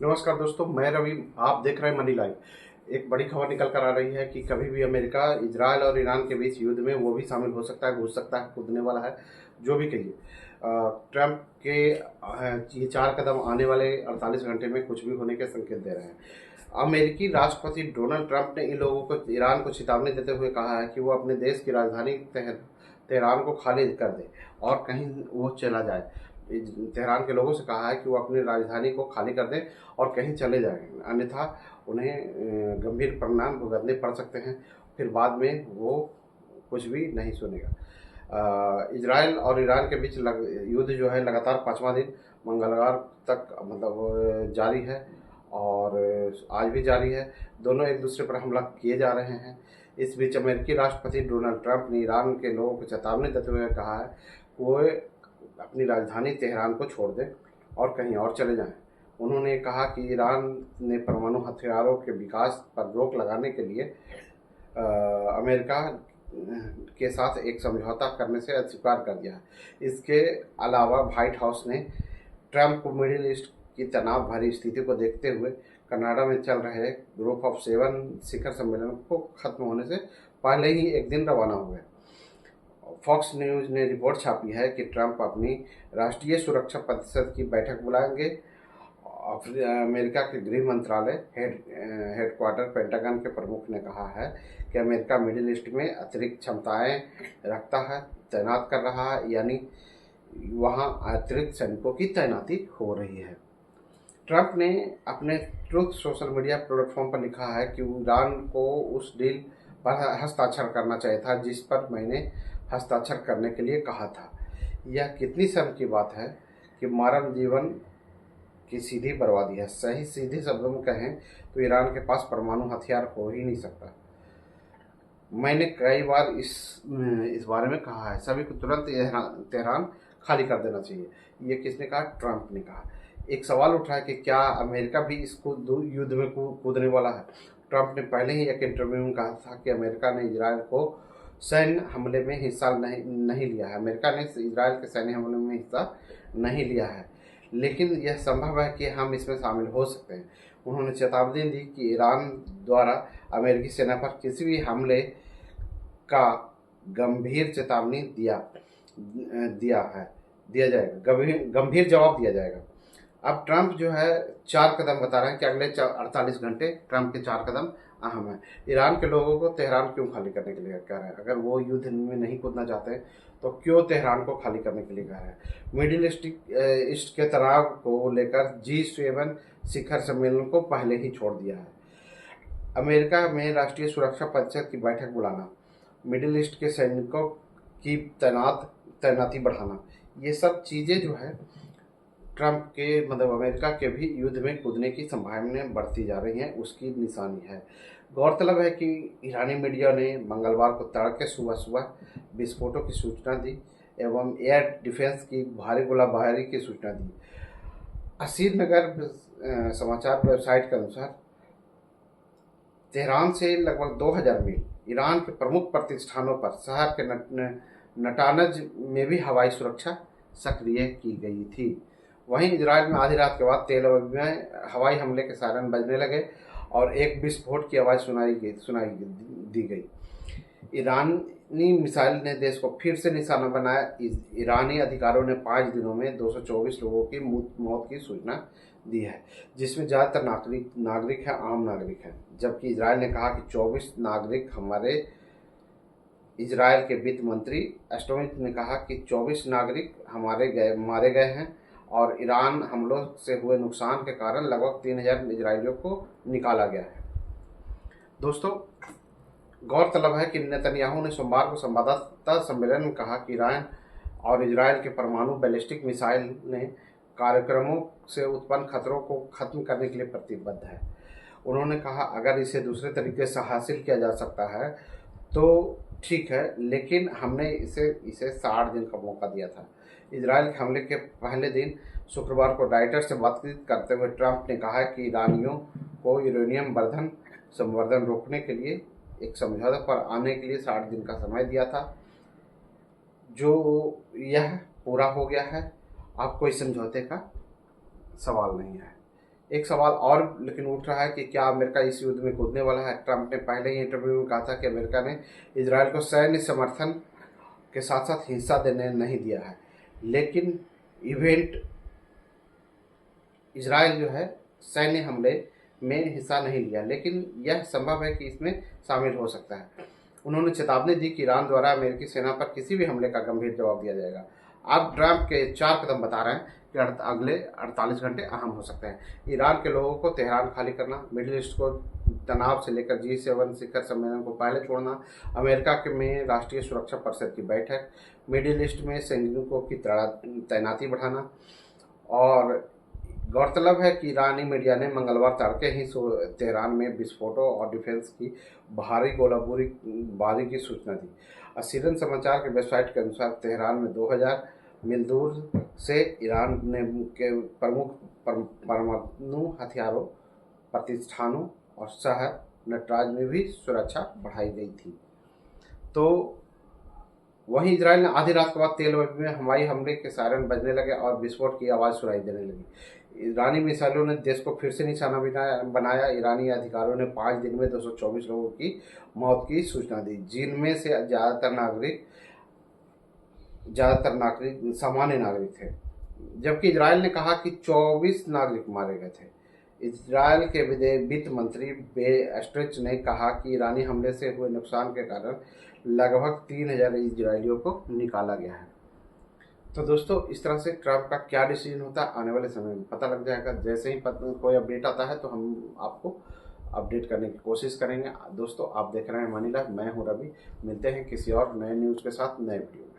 नमस्कार दोस्तों, मैं रवि। आप देख रहे हैं मनी लाइव। एक बड़ी खबर निकल कर आ रही है कि कभी भी अमेरिका इजरायल और ईरान के बीच युद्ध में वो भी शामिल हो सकता है, घुस सकता है, कूदने वाला है, जो भी कहिए। ट्रंप के ये 4 कदम आने वाले 48 घंटे में कुछ भी होने के संकेत दे रहे हैं। अमेरिकी राष्ट्रपति डोनाल्ड ट्रंप ने इन लोगों को, ईरान को चेतावनी देते हुए कहा है कि वो अपने देश की राजधानी तेहरान को खाली कर दे और कहीं वो चला जाए। तेहरान के लोगों से कहा है कि वो अपनी राजधानी को खाली कर दें और कहीं चले जाएं, अन्यथा उन्हें गंभीर परिणाम भुगतने पड़ सकते हैं। फिर बाद में वो कुछ भी नहीं सुनेगा। इजराइल और ईरान के बीच युद्ध जो है लगातार 5वां दिन मंगलवार तक मतलब जारी है और आज भी जारी है। दोनों एक दूसरे पर हमला किए जा रहे हैं। इस बीच अमेरिकी राष्ट्रपति डोनाल्ड ट्रंप ने ईरान के लोगों को चेतावनी देते हुए कहा है कि वो अपनी राजधानी तेहरान को छोड़ दें और कहीं और चले जाएं। उन्होंने कहा कि ईरान ने परमाणु हथियारों के विकास पर रोक लगाने के लिए अमेरिका के साथ एक समझौता करने से अस्वीकार कर दिया है। इसके अलावा व्हाइट हाउस ने ट्रंप को मिडिल ईस्ट की तनाव भरी स्थिति को देखते हुए कनाडा में चल रहे ग्रुप ऑफ 7 शिखर सम्मेलन को खत्म होने से पहले ही एक दिन रवाना हुए। फॉक्स न्यूज़ ने रिपोर्ट छापी है कि ट्रंप अपनी राष्ट्रीय सुरक्षा परिषद की बैठक बुलाएंगे। अमेरिका के गृह मंत्रालय हेडक्वार्टर पेंटागन के प्रमुख ने कहा है कि अमेरिका मिडिल ईस्ट में अतिरिक्त क्षमताएं रखता है, तैनात कर रहा है, यानी वहां अतिरिक्त सैनिकों की तैनाती हो रही है। ट्रंप ने अपने ट्रुथ सोशल मीडिया प्लेटफॉर्म पर लिखा है कि ईरान को उस डील पर हस्ताक्षर करना चाहिए था जिस पर मैंने हस्ताक्षर करने के लिए कहा था। यह कितनी शर्म की बात है कि मानव जीवन की सीधी बर्बादी है। सही सीधे शब्दों में कहें तो ईरान के पास परमाणु हथियार हो ही नहीं सकता। मैंने कई बार इस बारे में कहा है, सभी को तुरंत तेहरान खाली कर देना चाहिए। ये किसने कहा? ट्रंप ने कहा। एक सवाल उठा है कि क्या अमेरिका भी इस युद्ध में कूदने वाला है। ट्रंप ने पहले ही एक इंटरव्यू में कहा था कि अमेरिका ने इजरायल को सैन्य हमले में हिस्सा नहीं लिया है। अमेरिका ने इजरायल के सैन्य हमले में हिस्सा नहीं लिया है, लेकिन यह संभव है कि हम इसमें शामिल हो सकते हैं। उन्होंने चेतावनी दी कि ईरान द्वारा अमेरिकी सेना पर किसी भी हमले का गंभीर चेतावनी दिया जाएगा, गंभीर जवाब दिया जाएगा। अब ट्रंप जो है 4 कदम बता रहे हैं कि अगले 48 घंटे ट्रंप के 4 कदम अहम है। ईरान के लोगों को तेहरान क्यों खाली करने के लिए कह रहे हैं? अगर वो युद्ध में नहीं कूदना चाहते तो क्यों तेहरान को खाली करने के लिए कह रहे हैं? मिडिल ईस्ट के तनाव को लेकर G7 शिखर सम्मेलन को पहले ही छोड़ दिया है। अमेरिका में राष्ट्रीय सुरक्षा परिषद की बैठक बुलाना, मिडिल ईस्ट के सैनिकों की तैनाती बढ़ाना, ये सब चीज़ें जो है ट्रंप के मतलब अमेरिका के भी युद्ध में कूदने की संभावनाएं बढ़ती जा रही हैं, उसकी निशानी है। गौरतलब है कि ईरानी मीडिया ने मंगलवार को तड़के सुबह सुबह विस्फोटों की सूचना दी एवं एयर डिफेंस की भारी गोलाबारी की सूचना दी। असीर नगर समाचार वेबसाइट के अनुसार तेहरान से लगभग 2000 मील ईरान के प्रमुख प्रतिष्ठानों पर शहर के नटानज में भी हवाई सुरक्षा सक्रिय की गई थी। वहीं इजराइल में आधी रात के बाद तेल अवीव में हवाई हमले के सायरन बजने लगे और एक विस्फोट की आवाज़ सुनाई दी गई। ईरानी मिसाइल ने देश को फिर से निशाना बनाया। ईरानी अधिकारियों ने 5 दिनों में 224 लोगों की मौत की सूचना दी है, जिसमें ज़्यादातर नागरिक हैं, आम नागरिक हैं। जबकि इजराइल ने कहा कि 24 नागरिक हमारे इजराइल के वित्त मंत्री एस्टोनिस ने कहा कि 24 नागरिक मारे गए हैं और ईरान हमलों से हुए नुकसान के कारण लगभग 3000 इजरायलियों को निकाला गया है। दोस्तों, गौरतलब है कि नेतन्याहू ने सोमवार को संवाददाता सम्मेलन में कहा कि ईरान और इजराइल के परमाणु बैलिस्टिक मिसाइल ने कार्यक्रमों से उत्पन्न खतरों को खत्म करने के लिए प्रतिबद्ध है। उन्होंने कहा, अगर इसे दूसरे तरीके से हासिल किया जा सकता है तो ठीक है, लेकिन हमने इसे 60 दिन का मौका दिया था। इजराइल के हमले के पहले दिन शुक्रवार को राइटर्स से बातचीत करते हुए ट्रंप ने कहा कि ईरानियों को यूरेनियम संवर्धन रोकने के लिए एक समझौते पर आने के लिए 60 दिन का समय दिया था, जो यह पूरा हो गया है। अब कोई समझौते का सवाल नहीं है। एक सवाल और लेकिन उठ रहा है कि क्या अमेरिका इस युद्ध में कूदने वाला है। ट्रंप ने पहले ही इंटरव्यू में कहा था कि अमेरिका ने इजराइल को सैन्य समर्थन के साथ साथ हिंसा देने नहीं दिया है, लेकिन इवेंट इजराइल जो है सैन्य हमले में हिस्सा नहीं लिया, लेकिन यह संभव है कि इसमें शामिल हो सकता है। उन्होंने चेतावनी दी कि ईरान द्वारा अमेरिकी सेना पर किसी भी हमले का गंभीर जवाब दिया जाएगा। अब ट्रंप के 4 कदम बता रहे हैं कि अगले 48 घंटे अहम हो सकते हैं। ईरान के लोगों को तेहरान खाली करना, मिडिल ईस्ट को तनाव से लेकर G7 शिखर सम्मेलन को पहले छोड़ना, अमेरिका के में राष्ट्रीय सुरक्षा परिषद की बैठक, मिडिल ईस्ट में सैनिकों की तैनाती बढ़ाना। और गौरतलब है कि ईरानी मीडिया ने मंगलवार तड़के ही तेहरान में विस्फोटों और डिफेंस की भारी गोलाबारी की सूचना दी। सीरियन समाचार के वेबसाइट के अनुसार तेहरान में 2000 मील दूर से ईरान ने के प्रमुख परमाणु हथियारों प्रतिष्ठानों और शहर नटराज में भी सुरक्षा बढ़ाई गई थी। तो वहीं इजराइल ने आधी रात के बाद तेल अवीव में हवाई हमले के सायरन बजने लगे और विस्फोट की आवाज़ सुनाई देने लगी। ईरानी मिसाइलों ने देश को फिर से निशाना बनाया। ईरानी अधिकारियों ने 5 दिन में 224 लोगों की मौत की सूचना दी, जिनमें से ज़्यादातर नागरिक सामान्य नागरिक थे, जबकि इजराइल ने कहा कि 24 नागरिक मारे गए थे। इजराइल के वित्त मंत्री बेस्ट्रिच ने कहा कि ईरानी हमले से हुए नुकसान के कारण लगभग 3000 इजरायलियों को निकाला गया है। तो दोस्तों, इस तरह से ट्रंप का क्या डिसीजन होता है आने वाले समय में पता लग जाएगा। जैसे ही कोई अपडेट आता है तो हम आपको अपडेट करने की कोशिश करेंगे। दोस्तों, आप देख रहे हैं मनी लाइव, मैं हूं रवि। मिलते हैं किसी और नए न्यूज़ के साथ नए वीडियो में।